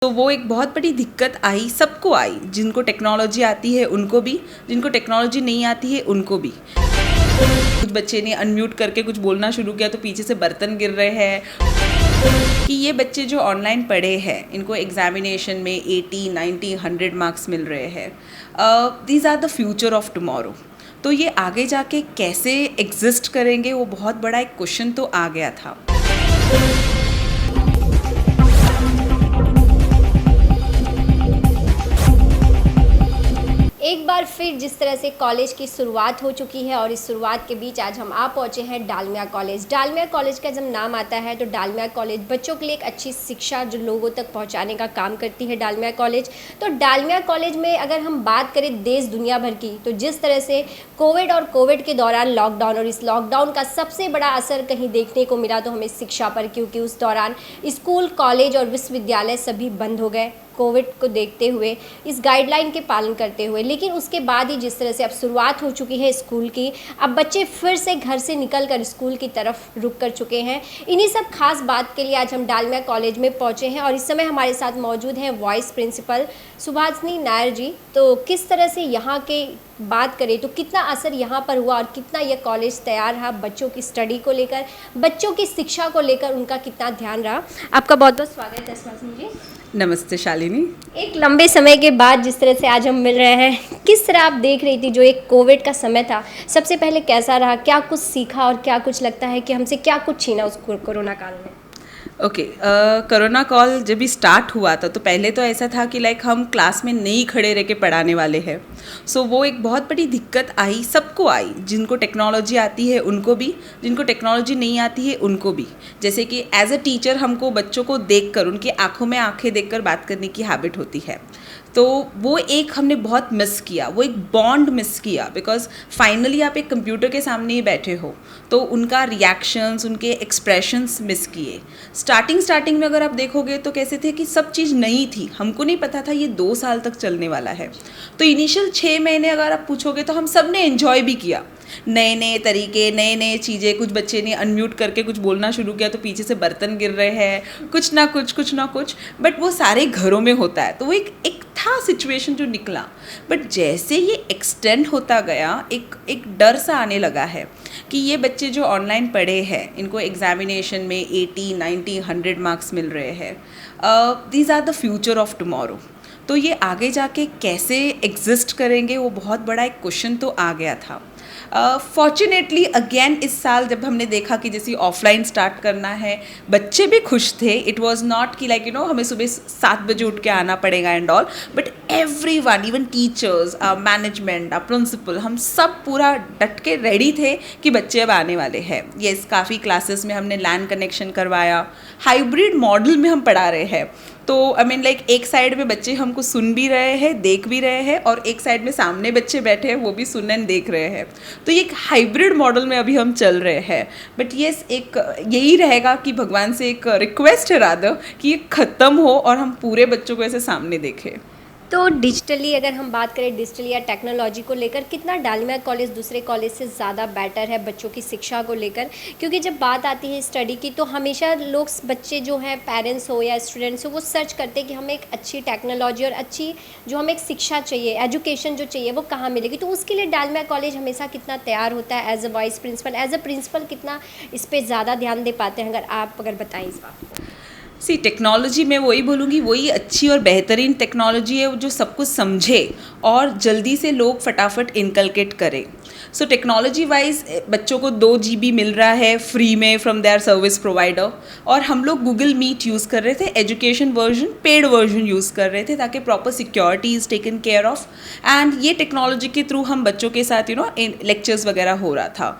तो वो एक बहुत बड़ी दिक्कत आई, सबको आई, जिनको टेक्नोलॉजी आती है उनको भी, जिनको टेक्नोलॉजी नहीं आती है उनको भी। कुछ बच्चे ने अनम्यूट करके कुछ बोलना शुरू किया तो पीछे से बर्तन गिर रहे हैं कि ये बच्चे जो ऑनलाइन पढ़े हैं इनको एग्जामिनेशन में 80, 90, 100 मार्क्स मिल रहे हैं। These are the future of tomorrow. तो ये आगे जाके कैसे एग्जिस्ट करेंगे वो बहुत बड़ा एक क्वेश्चन तो आ गया था। एक बार फिर जिस तरह से कॉलेज की शुरुआत हो चुकी है और इस शुरुआत के बीच आज हम आ पहुँचे हैं डालमिया कॉलेज। डालमिया कॉलेज का जब नाम आता है तो डालमिया कॉलेज बच्चों के लिए एक अच्छी शिक्षा जो लोगों तक पहुंचाने का काम करती है डालमिया कॉलेज। तो डालमिया कॉलेज में अगर हम बात करें देश दुनिया भर की, तो जिस तरह से कोविड के दौरान लॉकडाउन, और इस लॉकडाउन का सबसे बड़ा असर कहीं देखने को मिला तो हमें शिक्षा पर, क्योंकि उस दौरान स्कूल, कॉलेज और विश्वविद्यालय सभी बंद हो गए कोविड को देखते हुए, इस गाइडलाइन के पालन करते हुए। लेकिन उसके बाद ही जिस तरह से अब शुरुआत हो चुकी है स्कूल की, अब बच्चे फिर से घर से निकलकर स्कूल की तरफ रुक कर चुके हैं। इन्हीं सब खास बात के लिए आज हम डालमिया कॉलेज में पहुंचे हैं और इस समय हमारे साथ मौजूद हैं वाइस प्रिंसिपल सुभाषिनी नायर जी। तो किस तरह से यहाँ के बात करें तो कितना असर यहाँ पर हुआ और कितना यह कॉलेज तैयार रहा बच्चों की स्टडी को लेकर, बच्चों की शिक्षा को लेकर उनका कितना ध्यान रहा। आपका बहुत बहुत स्वागत है सुभाषिनी जी। नमस्ते शालिनी। एक लंबे समय के बाद जिस तरह से आज हम मिल रहे हैं, किस तरह आप देख रही थी जो एक कोविड का समय था, सबसे पहले कैसा रहा, क्या कुछ सीखा और क्या कुछ लगता है कि हमसे क्या कुछ छीना उस कोरोना काल में? ओके, कोरोना कॉल जब भी स्टार्ट हुआ था तो पहले तो ऐसा था कि लाइक हम क्लास में नहीं खड़े रह के पढ़ाने वाले हैं। सो वो एक बहुत बड़ी दिक्कत आई, सबको आई, जिनको टेक्नोलॉजी आती है उनको भी, जिनको टेक्नोलॉजी नहीं आती है उनको भी। जैसे कि एज अ टीचर हमको बच्चों को देखकर, उनकी आंखों में आंखें देखकर बात करने की हैबिट होती है, तो वो एक हमने बहुत मिस किया, वो एक बॉन्ड मिस किया। बिकॉज फाइनली आप एक कंप्यूटर के सामने ही बैठे हो तो उनका रिएक्शंस, उनके एक्सप्रेशंस मिस किए। स्टार्टिंग में अगर आप देखोगे तो कैसे थे कि सब चीज़ नई थी, हमको नहीं पता था ये 2 साल तक चलने वाला है। तो इनिशियल 6 महीने अगर आप पूछोगे तो हम सब ने एंजॉय भी किया, नए नए तरीके, नए नए चीज़ें। कुछ बच्चे ने अनम्यूट करके कुछ बोलना शुरू किया तो पीछे से बर्तन गिर रहे हैं, कुछ ना कुछ, बट वो सारे घरों में होता है। तो वो एक था सिचुएशन जो निकला। बट जैसे ये एक्सटेंड होता गया, एक डर सा आने लगा है कि ये बच्चे जो ऑनलाइन पढ़े हैं इनको एग्जामिनेशन में 80, 90, 100 मार्क्स मिल रहे हैं। These are the future of tomorrow. तो ये आगे जाके कैसे एग्जिस्ट करेंगे वो बहुत बड़ा एक क्वेश्चन तो आ गया था। फॉर्चुनेटली अगेन इस साल जब हमने देखा कि जैसे ऑफलाइन स्टार्ट करना है, बच्चे भी खुश थे। इट वाज नॉट कि लाइक हमें सुबह 7 बजे उठ के आना पड़ेगा and all, but everyone, even teachers, management, principal, हम सब पूरा डट के रेडी थे कि बच्चे अब आने वाले हैं। येस, काफ़ी क्लासेस में हमने लैन कनेक्शन करवाया, हाइब्रिड मॉडल में हम पढ़ा रहे हैं। तो आई मीन लाइक एक साइड में बच्चे हमको सुन भी रहे हैं, देख भी रहे हैं, और एक साइड में सामने बच्चे बैठे हैं वो भी सुन एंड देख रहे हैं। तो ये एक हाइब्रिड मॉडल में अभी हम चल रहे हैं। बट येस, एक यही रहेगा कि भगवान से एक रिक्वेस्ट है रादर कि ये ख़त्म हो और हम पूरे बच्चों को ऐसे सामने देखें। तो डिजिटली अगर हम बात करें, डिजिटली या टेक्नोलॉजी को लेकर कितना डालमिया कॉलेज दूसरे कॉलेज से ज़्यादा बेटर है बच्चों की शिक्षा को लेकर? क्योंकि जब बात आती है स्टडी की तो हमेशा लोग, बच्चे जो हैं, पेरेंट्स हो या स्टूडेंट्स हो, वो सर्च करते हैं कि हमें एक अच्छी टेक्नोलॉजी और अच्छी जो हमें एक शिक्षा चाहिए, एजुकेशन जो चाहिए वो कहाँ मिलेगी। तो उसके लिए डालमिया कॉलेज हमेशा कितना तैयार होता है as a vice principal, as a principal कितना इस पर ज़्यादा ध्यान दे पाते हैं, अगर बताएं इस बात को। टेक्नोलॉजी मैं वही बोलूँगी, वही अच्छी और बेहतरीन टेक्नोलॉजी है जो सब कुछ समझे और जल्दी से लोग फटाफट इनकलकेट करें। टेक्नोलॉजी वाइज बच्चों को 2 GB मिल रहा है फ्री में फ्रॉम देयर सर्विस प्रोवाइडर, और हम लोग गूगल मीट यूज़ कर रहे थे, education version, paid version use कर रहे थे ताकि proper security is taken care of. And ये टेक्नोलॉजी के थ्रू हम बच्चों के साथ लेक्चर्स वगैरह हो रहा था।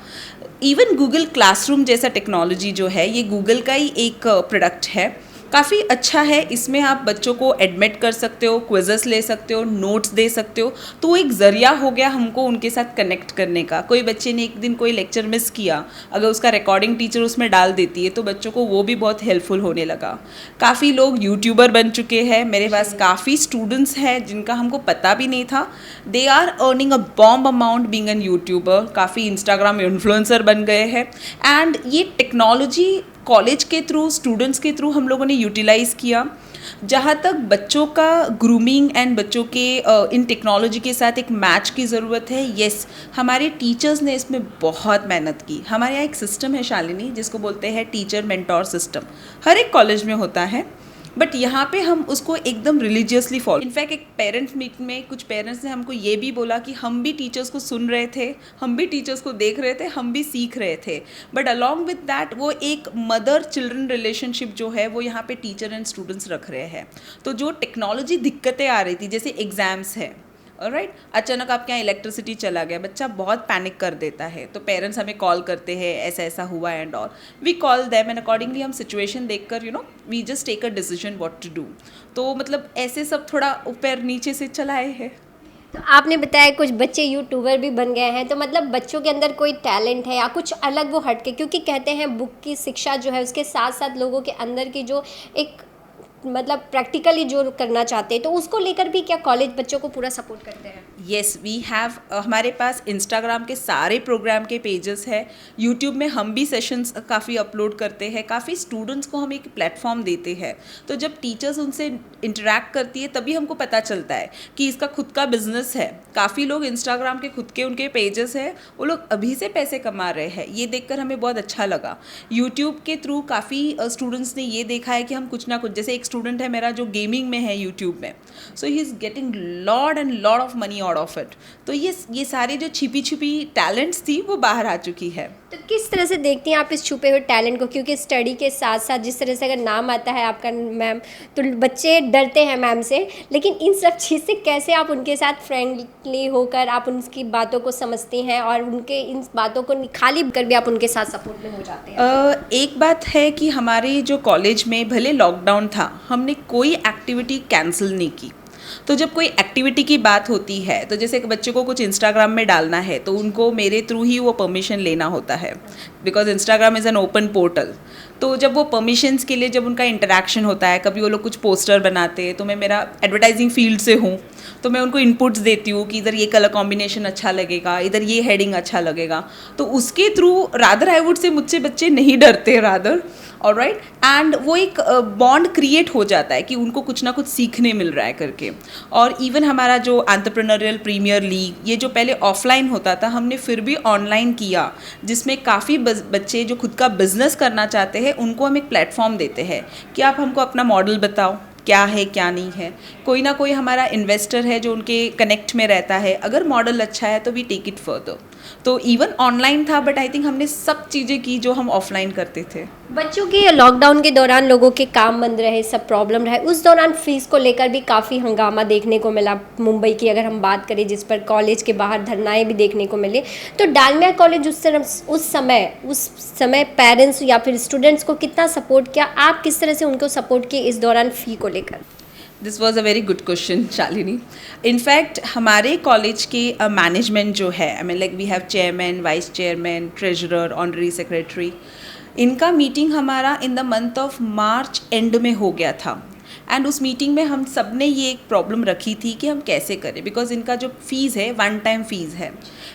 इवन गूगल क्लासरूम जैसा टेक्नोलॉजी जो है, ये गूगल का ही एक प्रोडक्ट है, काफ़ी अच्छा है। इसमें आप बच्चों को एडमिट कर सकते हो, क्विज़ेस ले सकते हो, नोट्स दे सकते हो। तो वो एक ज़रिया हो गया हमको उनके साथ कनेक्ट करने का। कोई बच्चे ने एक दिन कोई लेक्चर मिस किया, अगर उसका रिकॉर्डिंग टीचर उसमें डाल देती है तो बच्चों को वो भी बहुत हेल्पफुल होने लगा। काफ़ी लोग यूट्यूबर बन चुके हैं। मेरे पास काफ़ी स्टूडेंट्स हैं जिनका हमको पता भी नहीं था, they are earning a bomb amount being an YouTuber. काफ़ी इंस्टाग्राम इन्फ्लुएंसर बन गए हैं। एंड ये टेक्नोलॉजी कॉलेज के थ्रू, स्टूडेंट्स के थ्रू हम लोगों ने यूटिलाइज़ किया। जहाँ तक बच्चों का ग्रूमिंग एंड बच्चों के इन टेक्नोलॉजी के साथ एक मैच की ज़रूरत है, यस हमारे टीचर्स ने इसमें बहुत मेहनत की। हमारे यहाँ एक सिस्टम है शालिनी, जिसको बोलते हैं टीचर मेंटोर सिस्टम, हर एक कॉलेज में होता है, बट यहाँ पे हम उसको एकदम रिलीजियसली फॉलो। इनफैक्ट एक पेरेंट्स मीटिंग में कुछ पेरेंट्स ने हमको ये भी बोला कि हम भी टीचर्स को सुन रहे थे, हम भी टीचर्स को देख रहे थे, हम भी सीख रहे थे, बट अलॉन्ग विद दैट वो एक मदर चिल्ड्रन रिलेशनशिप जो है वो यहाँ पे टीचर एंड स्टूडेंट्स रख रहे हैं। तो जो टेक्नोलॉजी दिक्कतें आ रही थी, जैसे एग्ज़ाम्स है, राइट, अचानक आपके यहाँ इलेक्ट्रिसिटी चला गया, बच्चा बहुत पैनिक कर देता है, तो पेरेंट्स हमें कॉल करते हैं ऐसा ऐसा हुआ and all, we call them and accordingly हम सिचुएशन देखकर we just take a decision what to do. तो मतलब ऐसे सब थोड़ा ऊपर नीचे से चलाए हैं। तो आपने बताया कुछ बच्चे यूट्यूबर भी बन गए हैं, तो मतलब बच्चों के अंदर कोई टैलेंट है या कुछ अलग वो हटके, क्योंकि कहते हैं बुक की शिक्षा जो है उसके साथ साथ लोगों के अंदर की जो एक मतलब प्रैक्टिकली जो करना चाहते हैं, तो उसको लेकर भी क्या कॉलेज बच्चों को पूरा सपोर्ट करते हैं? येस वी हैव, हमारे पास इंस्टाग्राम के सारे प्रोग्राम के पेजेस है, यूट्यूब में हम भी सेशंस काफ़ी अपलोड करते हैं, काफ़ी स्टूडेंट्स को हम एक प्लेटफॉर्म देते हैं। तो जब टीचर्स उनसे इंटरेक्ट करती है तभी हमको पता चलता है कि इसका खुद का बिजनेस है। काफ़ी लोग इंस्टाग्राम के खुद के उनके पेजेस है, वो लोग अभी से पैसे कमा रहे हैं, ये देखकर हमें बहुत अच्छा लगा। यूट्यूब के थ्रू काफ़ी स्टूडेंट्स ने ये देखा है कि हम कुछ ना कुछ, जैसे एक स्टूडेंट है मेरा जो गेमिंग में है यूट्यूब में, so he is getting lot and lot of money out of it. तो ये सारे जो छिपी छिपी टैलेंट्स थी वो बाहर आ चुकी है। तो किस तरह से देखती हैं आप इस छुपे हुए टैलेंट को, क्योंकि स्टडी के साथ साथ जिस तरह से अगर नाम आता है आपका मैम, तो बच्चे डरते हैं मैम से, लेकिन इन सब चीज़ से कैसे आप उनके साथ फ्रेंडली होकर आप उनकी बातों को समझती हैं और उनके इन बातों को निखाली कर भी आप उनके साथ सपोर्ट में हो जाते हैं? एक बात है कि हमारे जो कॉलेज में भले लॉकडाउन था, हमने कोई एक्टिविटी कैंसिल नहीं की। तो जब कोई एक्टिविटी की बात होती है, तो जैसे बच्चे को कुछ इंस्टाग्राम में डालना है तो उनको मेरे थ्रू ही वो परमिशन लेना होता है, because Instagram is an open portal. तो जब वो परमिशंस के लिए जब उनका इंटरेक्शन होता है, कभी वो लोग कुछ पोस्टर बनाते हैं, तो मैं मेरा एडवर्टाइजिंग फील्ड से हूँ, तो मैं उनको इनपुट्स देती हूँ कि इधर ये कलर कॉम्बिनेशन अच्छा लगेगा, इधर ये हेडिंग अच्छा लगेगा। तो उसके थ्रू रादर आई वुड से मुझसे बच्चे नहीं डरते, रादर ऑलराइट, एंड वो एक बॉन्ड क्रिएट हो जाता है कि उनको कुछ ना कुछ सीखने मिल रहा है करके। और इवन हमारा जो एंटरप्रेन्योरियल प्रीमियर लीग, ये जो पहले ऑफलाइन होता था, हमने फिर भी ऑनलाइन किया, जिसमें काफ़ी बच्चे जो खुद का बिजनेस करना चाहते हैं उनको हम एक प्लेटफॉर्म देते हैं कि आप हमको अपना मॉडल बताओ, क्या है क्या नहीं है। कोई ना कोई हमारा इन्वेस्टर है जो उनके कनेक्ट में रहता है, अगर मॉडल अच्छा है तो वी टेक इट फर्दर। तो इवन ऑनलाइन था, बट आई थिंक हमने सब चीज़ें की जो हम ऑफलाइन करते थे। बच्चों के लॉकडाउन के दौरान लोगों के काम बंद रहे, सब प्रॉब्लम रहे, उस दौरान फीस को लेकर भी काफ़ी हंगामा देखने को मिला। मुंबई की अगर हम बात करें, जिस पर कॉलेज के बाहर धरनाएं भी देखने को मिले, तो डालमिया कॉलेज उस समय पेरेंट्स या फिर स्टूडेंट्स को कितना सपोर्ट किया, आप किस तरह से उनको सपोर्ट किए इस दौरान फ़ी को लेकर? This was a very good question Shalini. In fact हमारे कॉलेज के मैनेजमेंट जो है, I mean like we have chairman, vice chairman, treasurer, honorary secretary, इनका मीटिंग हमारा in the month of March end में हो गया था। एंड उस मीटिंग में हम सब ने ये एक प्रॉब्लम रखी थी कि हम कैसे करें, बिकॉज इनका जो फीस है वन टाइम फीस है।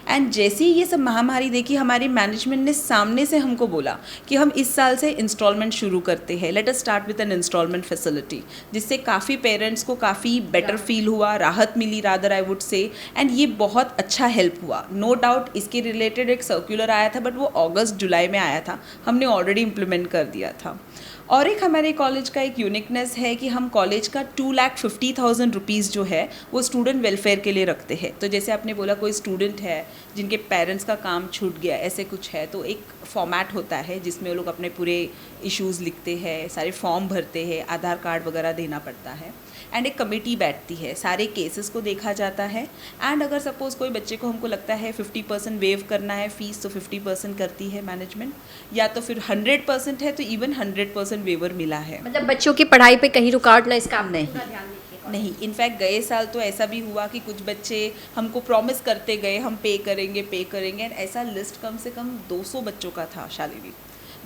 एंड जैसे ही ये सब महामारी देखी, हमारी मैनेजमेंट ने सामने से हमको बोला कि हम इस साल से इंस्टॉलमेंट शुरू करते हैं, let us start with an instalment facility, जिससे काफ़ी पेरेंट्स को काफ़ी बेटर फील हुआ, राहत मिली rather I would say, and ये बहुत अच्छा हेल्प हुआ। नो डाउट इसके रिलेटेड एक सर्कुलर आया था, बट वो अगस्त जुलाई में आया था, हमने ऑलरेडी इम्प्लीमेंट कर दिया था। और एक हमारे कॉलेज का एक यूनिकनेस है कि हम कॉलेज का 2,50,000 रुपीज़ जो है वो स्टूडेंट वेलफेयर के लिए रखते हैं। तो जैसे आपने बोला कोई स्टूडेंट है जिनके पेरेंट्स का काम छूट गया, ऐसे कुछ है, तो एक फॉर्मेट होता है जिसमें वो लोग अपने पूरे इश्यूज़ लिखते हैं, सारे फॉर्म भरते हैं, आधार कार्ड वगैरह देना पड़ता है, एंड एक कमेटी बैठती है, सारे केसेस को देखा जाता है। एंड अगर सपोज़ कोई बच्चे को हमको लगता है 50% वेव करना है फीस, तो 50% करती है मैनेजमेंट, या तो फिर 100% है तो इवन 100% वेवर मिला है। मतलब बच्चों की पढ़ाई पे कहीं रुकावट ना, इसका आप नहीं पूरा ध्यान रखिए। नहीं, इनफैक्ट गए साल तो ऐसा भी हुआ कि कुछ बच्चे हमको प्रॉमिस करते गए हम पे करेंगे, एंड ऐसा लिस्ट कम से कम 200 बच्चों का था शालिनी,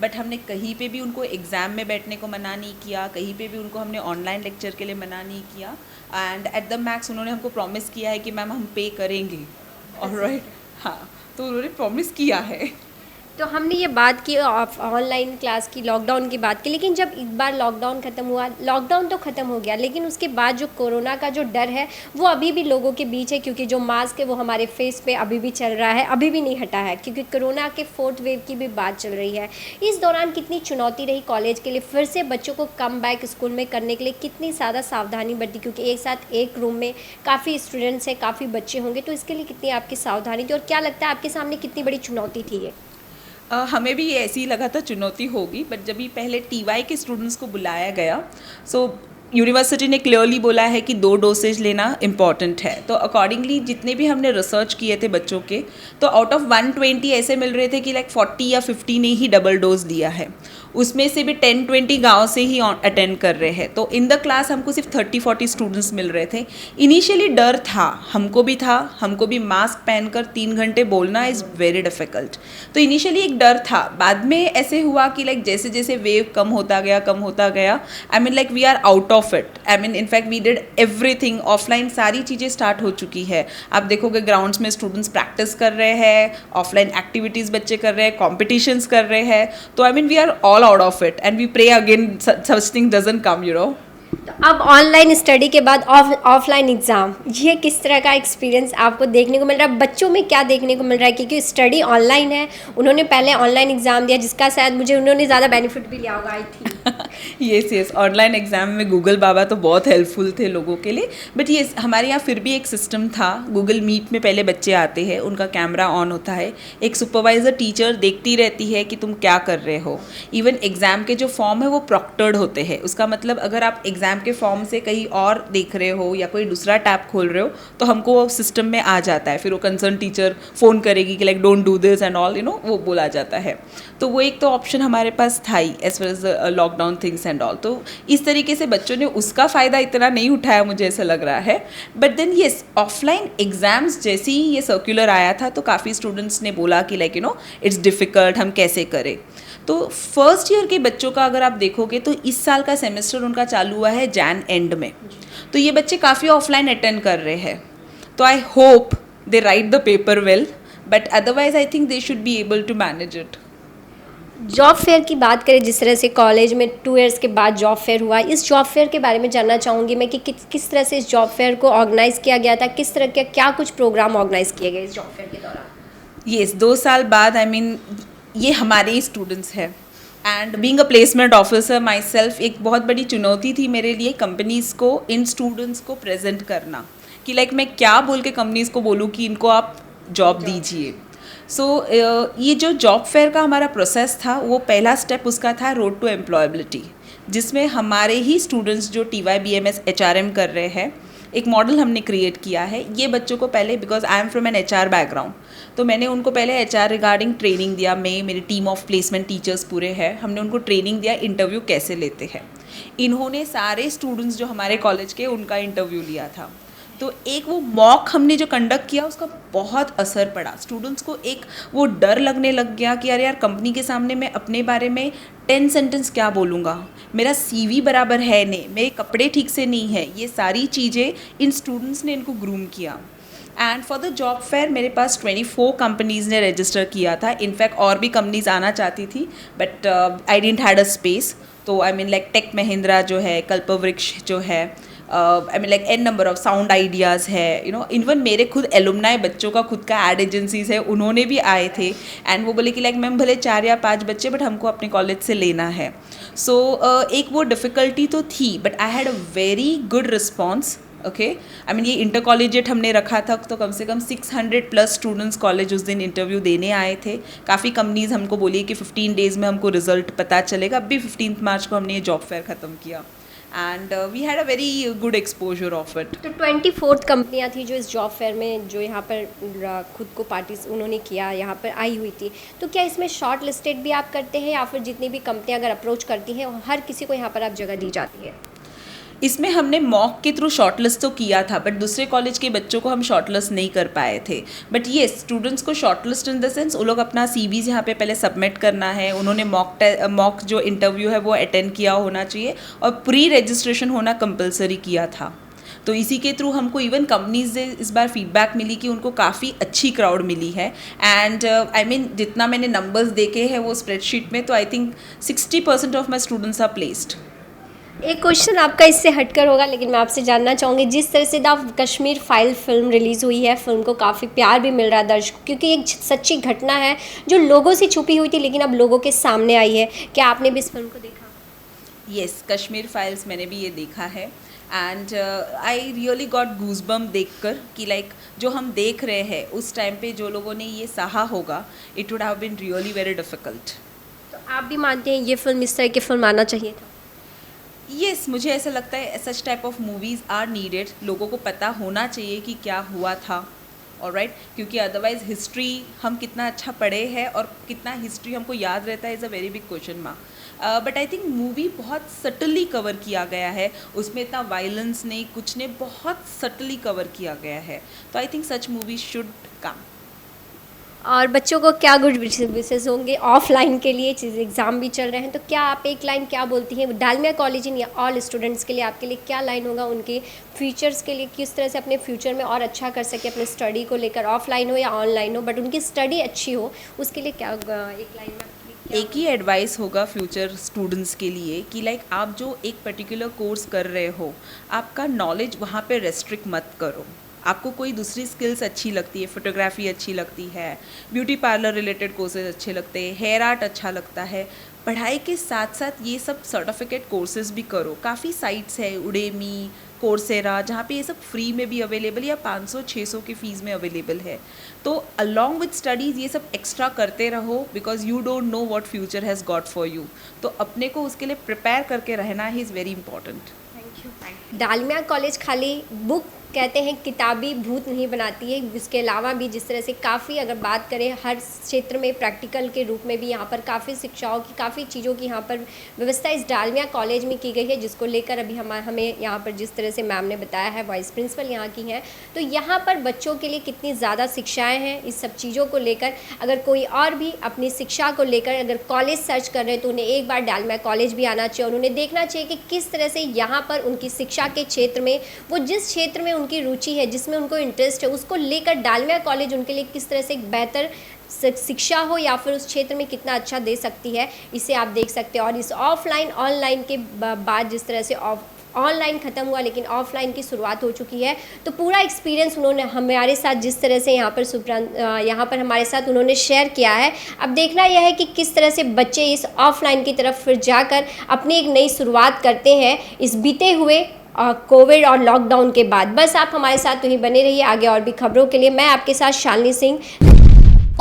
बट हमने कहीं पे भी उनको एग्ज़ाम में बैठने को मना नहीं किया, कहीं पे भी उनको हमने ऑनलाइन लेक्चर के लिए मना नहीं किया, एंड एट द मैक्स उन्होंने हमको प्रॉमिस किया है कि मैम हम पे करेंगे, ऑलराइट, हाँ, तो उन्होंने प्रॉमिस किया है। तो हमने ये बात की ऑनलाइन क्लास की, लॉकडाउन की बात की, लेकिन जब एक बार लॉकडाउन ख़त्म हुआ, लॉकडाउन तो ख़त्म हो गया, लेकिन उसके बाद जो कोरोना का जो डर है वो अभी भी लोगों के बीच है, क्योंकि जो मास्क है वो हमारे फेस पे अभी भी चल रहा है, अभी भी नहीं हटा है, क्योंकि कोरोना के 4th वेव की भी बात चल रही है। इस दौरान कितनी चुनौती रही कॉलेज के लिए, फिर से बच्चों को कम बैक स्कूल में करने के लिए कितनी ज़्यादा सावधानी बरती, क्योंकि एक साथ एक रूम में काफ़ी स्टूडेंट्स हैं, काफ़ी बच्चे होंगे, तो इसके लिए कितनी आपकी सावधानी थी और क्या लगता है आपके सामने कितनी बड़ी चुनौती थी ये? हमें भी ये ऐसे ही लगा था चुनौती होगी, बट जब भी पहले टीवाई के स्टूडेंट्स को बुलाया गया, सो यूनिवर्सिटी ने क्लियरली बोला है कि 2 डोसेज लेना इम्पॉर्टेंट है। तो अकॉर्डिंगली जितने भी हमने रिसर्च किए थे बच्चों के, तो आउट ऑफ 120 ऐसे मिल रहे थे कि लाइक 40 या 50 ने ही डबल डोज लिया है। उसमें से भी 10-20 गांव से ही अटेंड कर रहे हैं। तो इन द क्लास हमको सिर्फ 30-40 स्टूडेंट्स मिल रहे थे। इनिशियली डर था, हमको भी मास्क पहनकर 3 घंटे बोलना इज़ वेरी डिफ़िकल्ट। तो इनिशियली एक डर था, बाद में ऐसे हुआ कि लाइक जैसे जैसे वेव कम होता गया, I mean like we are out of it. I mean in fact we did everything offline, सारी चीज़ें स्टार्ट हो चुकी है। आप देखोगे ग्राउंड्स में स्टूडेंट्स प्रैक्टिस कर रहे हैं, ऑफलाइन एक्टिविटीज़ बच्चे कर रहे हैं, कॉम्पिटिशन्स कर रहे हैं। तो I mean we are all out of it and we pray again such thing doesn't come, you know. तो अब ऑनलाइन स्टडी के बाद ऑफलाइन एग्ज़ाम, ये किस तरह का एक्सपीरियंस आपको देखने को मिल रहा है? बच्चों में क्या देखने को मिल रहा है, क्योंकि स्टडी ऑनलाइन है, उन्होंने पहले ऑनलाइन एग्ज़ाम दिया, जिसका शायद मुझे उन्होंने ज़्यादा बेनिफिट भी लिया होगा, I think. Yes, online exam में गूगल बाबा तो बहुत हेल्पफुल थे लोगों के लिए। बट ये हमारे यहाँ फिर भी एक सिस्टम था, गूगल मीट में पहले बच्चे आते हैं, उनका कैमरा ऑन होता है, एक सुपरवाइज़र टीचर देखती रहती है कि तुम क्या कर रहे हो। इवन एग्ज़ाम के जो फॉर्म है वो प्रॉक्टर्ड होते हैं। उसका मतलब अगर आप एग्ज़ाम के फॉर्म से कहीं और देख रहे हो या कोई दूसरा टैब खोल रहे हो तो हमको वो सिस्टम में आ जाता है। फिर वो कंसर्न टीचर फ़ोन करेगी कि like don't do this and all, वो बोला जाता है। तो वो एक तो ऑप्शन हमारे पास था ही as well as lockdown things and all. तो इस तरीके से बच्चों ने उसका फ़ायदा इतना नहीं उठाया, मुझे ऐसा लग रहा है। But then yes, offline exams जैसे ही ये सर्कुलर आया था तो काफ़ी स्टूडेंट्स ने बोला कि लाइक इट्स डिफ़िकल्ट, हम कैसे करें। तो फर्स्ट ईयर के बच्चों का अगर आप देखोगे तो इस साल का सेमेस्टर उनका चालू हुआ है जैन एंड में। तो ये बच्चे काफ़ी ऑफलाइन अटेंड कर रहे हैं। तो I hope they write the paper well, but otherwise I think they should be able to manage it. Job fair की बात करें, जिस तरह से कॉलेज में 2 इयर्स के बाद जॉब फेयर हुआ, इस जॉब फेयर के बारे में जानना चाहूँगी मैं कि किस तरह से इस जॉब फेयर को ऑर्गेनाइज़ किया गया था, किस तरह के क्या कुछ प्रोग्राम ऑर्गेनाइज़ किए गए इस जॉब फेयर के दौरान? येस, 2 साल बाद आई मीन ये हमारे ही स्टूडेंट्स हैं and being a placement officer my self, एक बहुत बड़ी चुनौती थी मेरे लिए कंपनीज़ को इन स्टूडेंट्स को प्रेजेंट करना कि लाइक मैं क्या बोल के कंपनीज़ को बोलूँ कि इनको आप जॉब दीजिए। सो ये जो जॉब फेयर का हमारा प्रोसेस था, वो पहला स्टेप उसका था रोड टू एम्प्लॉयबिलिटी, जिसमें हमारे ही स्टूडेंट्स जो TYBMS HRM कर रहे हैं, एक मॉडल हमने क्रिएट किया है। ये बच्चों को पहले, because I am from an HR background, तो मैंने उनको पहले HR रिगार्डिंग ट्रेनिंग दिया। मेरी टीम ऑफ प्लेसमेंट टीचर्स पूरे हैं, हमने उनको ट्रेनिंग दिया इंटरव्यू कैसे लेते हैं। इन्होंने सारे स्टूडेंट्स जो हमारे कॉलेज के, उनका इंटरव्यू लिया था। तो एक वो मॉक हमने जो कंडक्ट किया उसका बहुत असर पड़ा। स्टूडेंट्स को एक वो डर लगने लग गया कि अरे यार, कंपनी के सामने मैं अपने बारे में 10 सेंटेंस क्या बोलूँगा, मेरा CV बराबर है नहीं, मेरे कपड़े ठीक से नहीं है। ये सारी चीज़ें इन स्टूडेंट्स ने इनको ग्रूम किया। And for the job fair मेरे पास 24 कंपनीज़ ने रजिस्टर किया था। इनफैक्ट और भी कंपनीज़ आना चाहती थी, but I didn't had a space. तो I mean like Tech Mahindra जो है, कल्पवृक्ष जो है, I mean like an number of sound ideas है, इवन मेरे खुद एलुमनाई बच्चों का खुद का एड एजेंसीज है, उन्होंने भी आए थे। एंड वो बोले कि लाइक मैम भले 4 या 5 बच्चे, बट हमको अपने कॉलेज से लेना है। सो एक वो डिफ़िकल्टी तो थी, but I had a very good response. Okay, I mean ये इंटर कॉलेजिएट हमने रखा था, तो कम से कम 600+ स्टूडेंट्स कॉलेज उस दिन इंटरव्यू देने आए थे। काफ़ी कंपनीज़ हमको बोली कि 15 डेज़ में हमको रिजल्ट पता चलेगा। अब भी 15 मार्च को हमने ये जॉब फेयर ख़त्म किया and we had a very good exposure of it. तो 24 कंपनियां थी जो इस जॉब फेयर में, जो यहाँ पर खुद को उन्होंने किया, यहाँ पर आई हुई थी। तो क्या इसमें शॉर्ट लिस्टेड भी आप करते हैं, या फिर जितनी भी कंपनियां अगर अप्रोच करती हैं हर किसी को यहाँ पर आप जगह दी जाती है? इसमें हमने मॉक के थ्रू शॉर्टलिस्ट तो किया था, बट दूसरे कॉलेज के बच्चों को हम शॉर्टलिस्ट नहीं कर पाए थे। बट ये स्टूडेंट्स को शॉर्टलिस्ट इन द सेंस, वो लोग अपना CVs यहाँ पे पहले सबमिट करना है, उन्होंने मॉक जो इंटरव्यू है वो अटेंड किया होना चाहिए, और प्री रजिस्ट्रेशन होना कंपलसरी किया था। तो इसी के थ्रू हमको इवन कंपनीज से इस बार फीडबैक मिली कि उनको काफ़ी अच्छी क्राउड मिली है। एंड आई मीन जितना मैंने नंबर्स देखे हैं वो स्प्रेडशीट में, तो I think 60% of my students are placed. एक क्वेश्चन आपका इससे हटकर होगा, लेकिन मैं आपसे जानना चाहूँगी, जिस तरह से the Kashmir file film release हुई है, फिल्म को काफ़ी प्यार भी मिल रहा है दर्शकों, क्योंकि एक सच्ची घटना है जो लोगों से छुपी हुई थी लेकिन अब लोगों के सामने आई है। क्या आपने भी इस फिल्म को देखा? येस, कश्मीर फाइल्स मैंने भी ये देखा है and I really got goosebump देखकर कि लाइक जो हम देख रहे हैं उस टाइम पे जो लोगों ने ये सहा होगा, it would have been really very difficult. तो आप भी मानते हैं ये फिल्म इस तरह की फिल्म आना चाहिए था? येस, मुझे ऐसा लगता है such type of movies are needed. लोगों को पता होना चाहिए कि क्या हुआ था, ऑलराइट, क्योंकि अदरवाइज हिस्ट्री हम कितना अच्छा पढ़े हैं और कितना हिस्ट्री हमको याद रहता है is a very big question mark. But I think movie बहुत सटली कवर किया गया है, उसमें इतना वायलेंस नहीं, कुछ नहीं, बहुत सटली कवर किया गया है। तो I think such movie should come. और बच्चों को क्या गुड विशेष होंगे ऑफलाइन के लिए, चीज़ एग्ज़ाम भी चल रहे हैं, तो क्या आप एक लाइन क्या बोलती हैं डालमिया कॉलेज इन या ऑल स्टूडेंट्स के लिए, आपके लिए क्या लाइन होगा उनके फ्यूचर्स के लिए, किस तरह से अपने फ्यूचर में और अच्छा कर सके अपने स्टडी को लेकर, ऑफलाइन हो या ऑनलाइन हो, बट उनकी स्टडी अच्छी हो, उसके लिए क्या एक लाइन में एक ही एडवाइस होगा फ्यूचर स्टूडेंट्स के लिए कि लाइक आप जो एक पर्टिकुलर कोर्स कर रहे हो, आपका नॉलेज वहाँ पे रेस्ट्रिक्ट मत करो। आपको कोई दूसरी स्किल्स अच्छी लगती है, फोटोग्राफी अच्छी लगती है, ब्यूटी पार्लर रिलेटेड कोर्सेज अच्छे लगते हैं, हेयर आर्ट अच्छा लगता है, पढ़ाई के साथ साथ ये सब सर्टिफिकेट कोर्सेज भी करो। काफ़ी साइट्स है, उडेमी, कोर्सेरा, जहाँ पे ये सब फ्री में भी अवेलेबल या 500-600 की फ़ीस में अवेलेबल है। तो अलॉन्ग विद स्टडीज़ ये सब एक्स्ट्रा करते रहो, because you don't know what future has got for you. तो अपने को उसके लिए प्रिपेयर करके रहना ही is very important. Dalmia college खाली बुक कहते हैं किताबी भूत नहीं बनाती है, इसके अलावा भी जिस तरह से काफ़ी अगर बात करें हर क्षेत्र में प्रैक्टिकल के रूप में भी यहाँ पर काफ़ी शिक्षाओं की, काफ़ी चीज़ों की यहाँ पर व्यवस्था इस डालमिया कॉलेज में की गई है, जिसको लेकर अभी हमें यहाँ पर जिस तरह से मैम ने बताया है, वाइस प्रिंसिपल यहाँ की हैं, तो यहाँ पर बच्चों के लिए कितनी ज़्यादा शिक्षाएँ हैं इस सब चीज़ों को लेकर। अगर कोई और भी अपनी शिक्षा को लेकर अगर कॉलेज सर्च कर रहे हैं तो उन्हें एक बार डालमिया कॉलेज भी आना चाहिए और उन्हें देखना चाहिए कि किस तरह से यहाँ पर उनकी शिक्षा के क्षेत्र में, वो जिस क्षेत्र में उनकी रुचि है, जिसमें उनको इंटरेस्ट है, उसको लेकर डालमिया कॉलेज उनके लिए किस तरह से एक बेहतर शिक्षा हो या फिर उस क्षेत्र में कितना अच्छा दे सकती है, इसे आप देख सकते हैं। और इस ऑफलाइन ऑनलाइन के बाद जिस तरह से ऑनलाइन ख़त्म हुआ लेकिन ऑफलाइन की शुरुआत हो चुकी है, तो पूरा एक्सपीरियंस उन्होंने हमारे साथ जिस तरह से यहाँ पर हमारे साथ उन्होंने शेयर किया है। अब देखना यह है कि किस तरह से बच्चे इस ऑफलाइन की तरफ फिर जाकर अपनी एक नई शुरुआत करते हैं इस बीते हुए कोविड और लॉकडाउन के बाद। बस आप हमारे साथ वहीं बने रहिए आगे और भी खबरों के लिए। मैं आपके साथ शालिनी सिंह।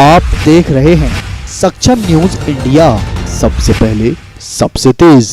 आप देख रहे हैं सक्षम न्यूज इंडिया, सबसे पहले सबसे तेज।